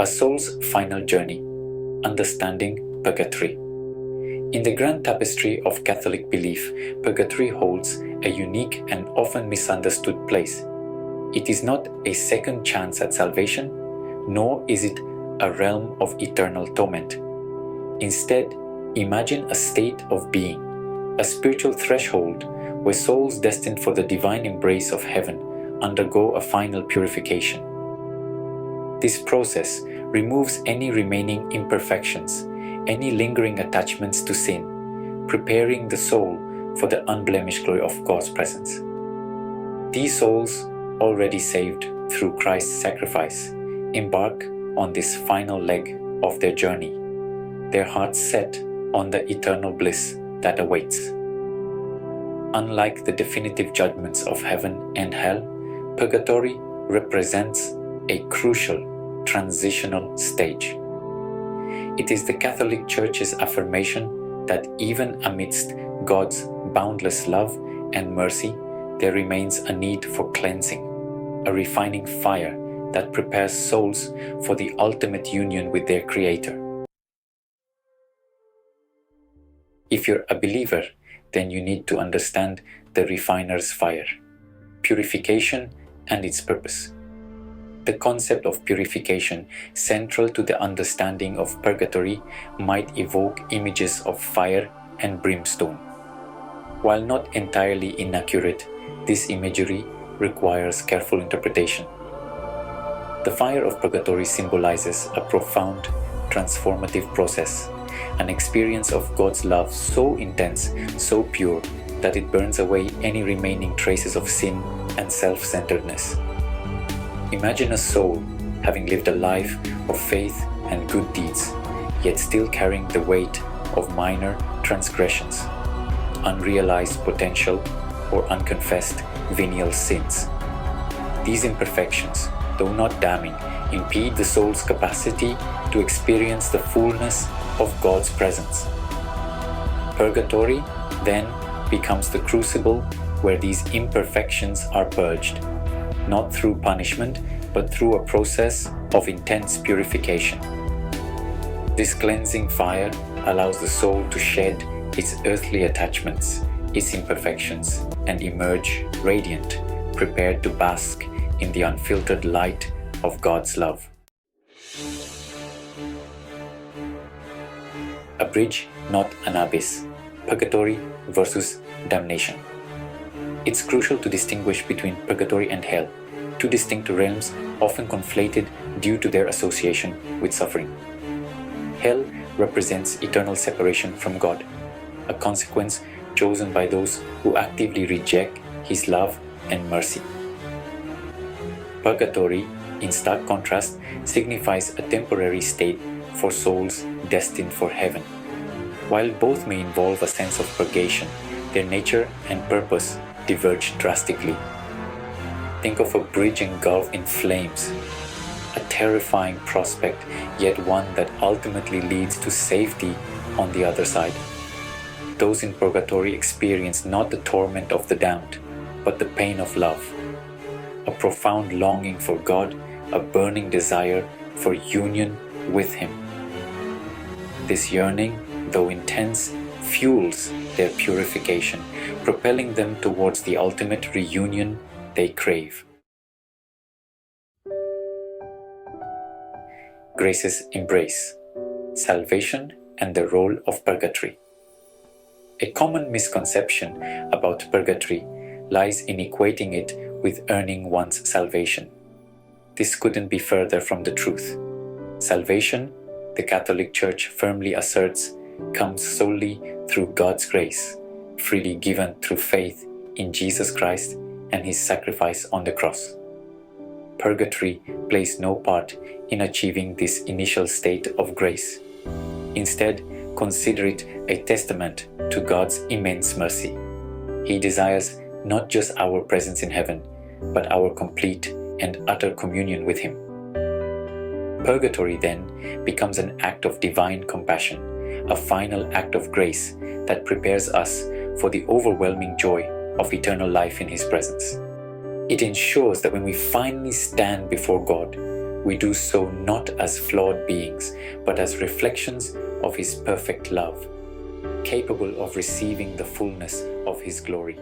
soul's final journey, understanding Purgatory. In the grand tapestry of Catholic belief, Purgatory holds a unique and often misunderstood place. It is not a second chance at salvation, nor is it a realm of eternal torment. Instead, imagine a state of being, a spiritual threshold where souls destined for the divine embrace of heaven undergo a final purification. This process removes any remaining imperfections, any lingering attachments to sin, preparing the soul for the unblemished glory of God's presence. These souls, already saved through Christ's sacrifice, embark on this final leg of their journey, their hearts set on the eternal bliss that awaits. Unlike the definitive judgments of heaven and hell, Purgatory represents a crucial transitional stage. It is the Catholic Church's affirmation that even amidst God's boundless love and mercy, there remains a need for cleansing, a refining fire that prepares souls for the ultimate union with their Creator. If you're a believer, then you need to understand the refiner's fire, purification and its purpose. The concept of purification, central to the understanding of Purgatory, might evoke images of fire and brimstone. While not entirely inaccurate, this imagery requires careful interpretation. The fire of Purgatory symbolizes a profound, transformative process, an experience of God's love so intense, so pure, that it burns away any remaining traces of sin and self-centeredness. Imagine a soul having lived a life of faith and good deeds, yet still carrying the weight of minor transgressions, unrealized potential, or unconfessed venial sins. These imperfections, though not damning, impede the soul's capacity to experience the fullness of God's presence. Purgatory, then, becomes the crucible where these imperfections are purged, not through punishment, but through a process of intense purification. This cleansing fire allows the soul to shed its earthly attachments, its imperfections, and emerge radiant, prepared to bask in the unfiltered light of God's love. A bridge, not an abyss. Purgatory versus damnation. It's crucial to distinguish between Purgatory and Hell, two distinct realms often conflated due to their association with suffering. Hell represents eternal separation from God, a consequence chosen by those who actively reject His love and mercy. Purgatory, in stark contrast, signifies a temporary state for souls destined for heaven. While both may involve a sense of purgation, their nature and purpose diverge drastically. Think of a bridge engulfed in flames, a terrifying prospect, yet one that ultimately leads to safety on the other side. Those in Purgatory experience not the torment of the damned, but the pain of love, a profound longing for God, a burning desire for union with Him. This yearning, though intense, fuels their purification, propelling them towards the ultimate reunion they crave. Grace's embrace, salvation and the role of Purgatory. A common misconception about Purgatory lies in equating it with earning one's salvation. This couldn't be further from the truth. Salvation, the Catholic Church firmly asserts, comes solely through God's grace, freely given through faith in Jesus Christ and His sacrifice on the cross. Purgatory plays no part in achieving this initial state of grace. Instead, consider it a testament to God's immense mercy. He desires not just our presence in heaven, but our complete and utter communion with Him. Purgatory then becomes an act of divine compassion, a final act of grace that prepares us for the overwhelming joy of eternal life in His presence. It ensures that when we finally stand before God, we do so not as flawed beings, but as reflections of His perfect love, capable of receiving the fullness of His glory.